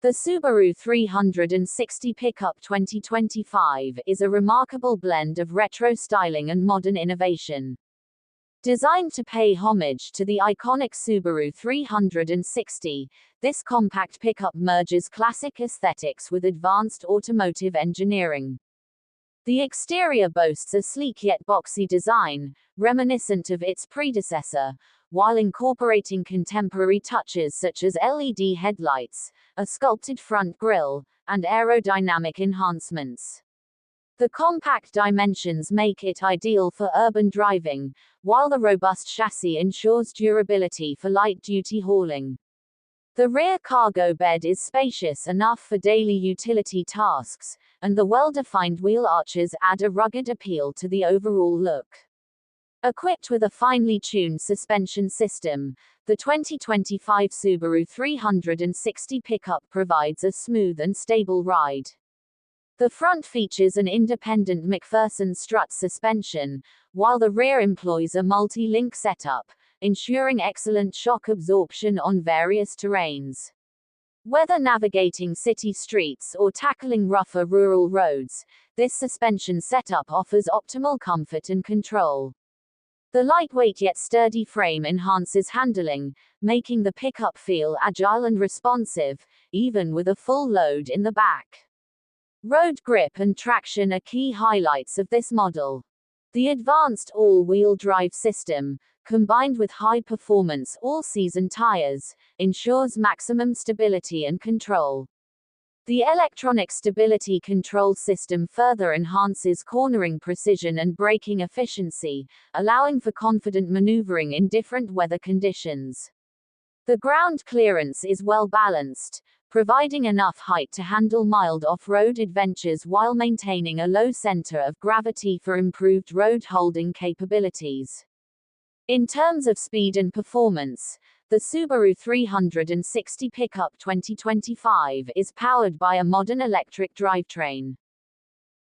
The Subaru 360 Pickup 2025 is a remarkable blend of retro styling and modern innovation. Designed to pay homage to the iconic Subaru 360, this compact pickup merges classic aesthetics with advanced automotive engineering. The exterior boasts a sleek yet boxy design, reminiscent of its predecessor, while incorporating contemporary touches such as LED headlights, a sculpted front grille, and aerodynamic enhancements. The compact dimensions make it ideal for urban driving, while the robust chassis ensures durability for light-duty hauling. The rear cargo bed is spacious enough for daily utility tasks, and the well-defined wheel arches add a rugged appeal to the overall look. Equipped with a finely tuned suspension system, the 2025 Subaru 360 Pickup provides a smooth and stable ride. The front features an independent McPherson strut suspension, while the rear employs a multi-link setup, ensuring excellent shock absorption on various terrains. Whether navigating city streets or tackling rougher rural roads, this suspension setup offers optimal comfort and control. The lightweight yet sturdy frame enhances handling, making the pickup feel agile and responsive, even with a full load in the back. Road grip and traction are key highlights of this model. The advanced all-wheel drive system, combined with high-performance all-season tires, ensures maximum stability and control. The electronic stability control system further enhances cornering precision and braking efficiency, allowing for confident maneuvering in different weather conditions. The ground clearance is well balanced, providing enough height to handle mild off-road adventures while maintaining a low center of gravity for improved road holding capabilities. In terms of speed and performance, the Subaru 360 Pickup 2025 is powered by a modern electric drivetrain.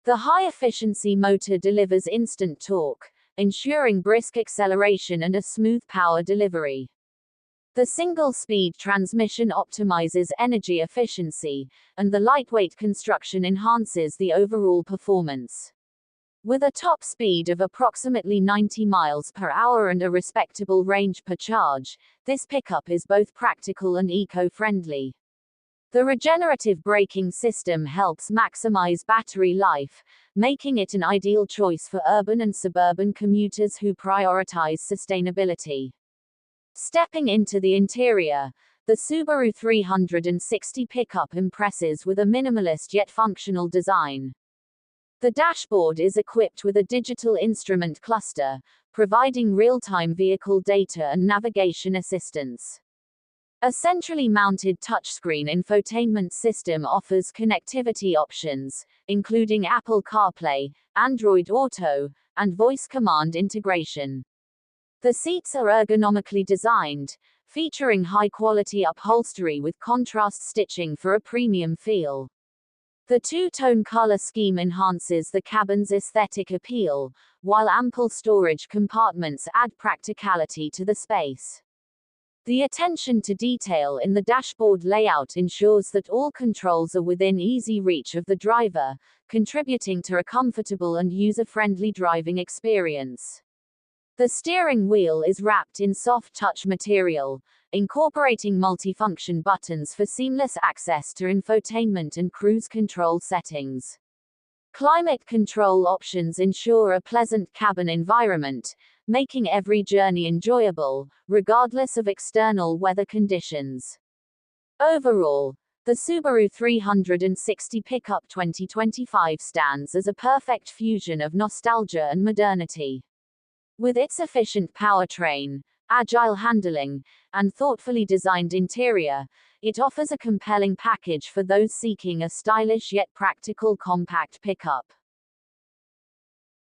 The high-efficiency motor delivers instant torque, ensuring brisk acceleration and a smooth power delivery. The single-speed transmission optimizes energy efficiency, and the lightweight construction enhances the overall performance. With a top speed of approximately 90 miles per hour and a respectable range per charge, this pickup is both practical and eco-friendly. The regenerative braking system helps maximize battery life, making it an ideal choice for urban and suburban commuters who prioritize sustainability. Stepping into the interior, the Subaru 360 Pickup impresses with a minimalist yet functional design. The dashboard is equipped with a digital instrument cluster, providing real-time vehicle data and navigation assistance. A centrally mounted touchscreen infotainment system offers connectivity options, including Apple CarPlay, Android Auto, and voice command integration. The seats are ergonomically designed, featuring high-quality upholstery with contrast stitching for a premium feel. The two-tone color scheme enhances the cabin's aesthetic appeal, while ample storage compartments add practicality to the space. The attention to detail in the dashboard layout ensures that all controls are within easy reach of the driver, contributing to a comfortable and user-friendly driving experience. The steering wheel is wrapped in soft touch material, incorporating multifunction buttons for seamless access to infotainment and cruise control settings. Climate control options ensure a pleasant cabin environment, making every journey enjoyable, regardless of external weather conditions. Overall, the Subaru 360 Pickup 2025 stands as a perfect fusion of nostalgia and modernity. With its efficient powertrain, agile handling, and thoughtfully designed interior, it offers a compelling package for those seeking a stylish yet practical compact pickup.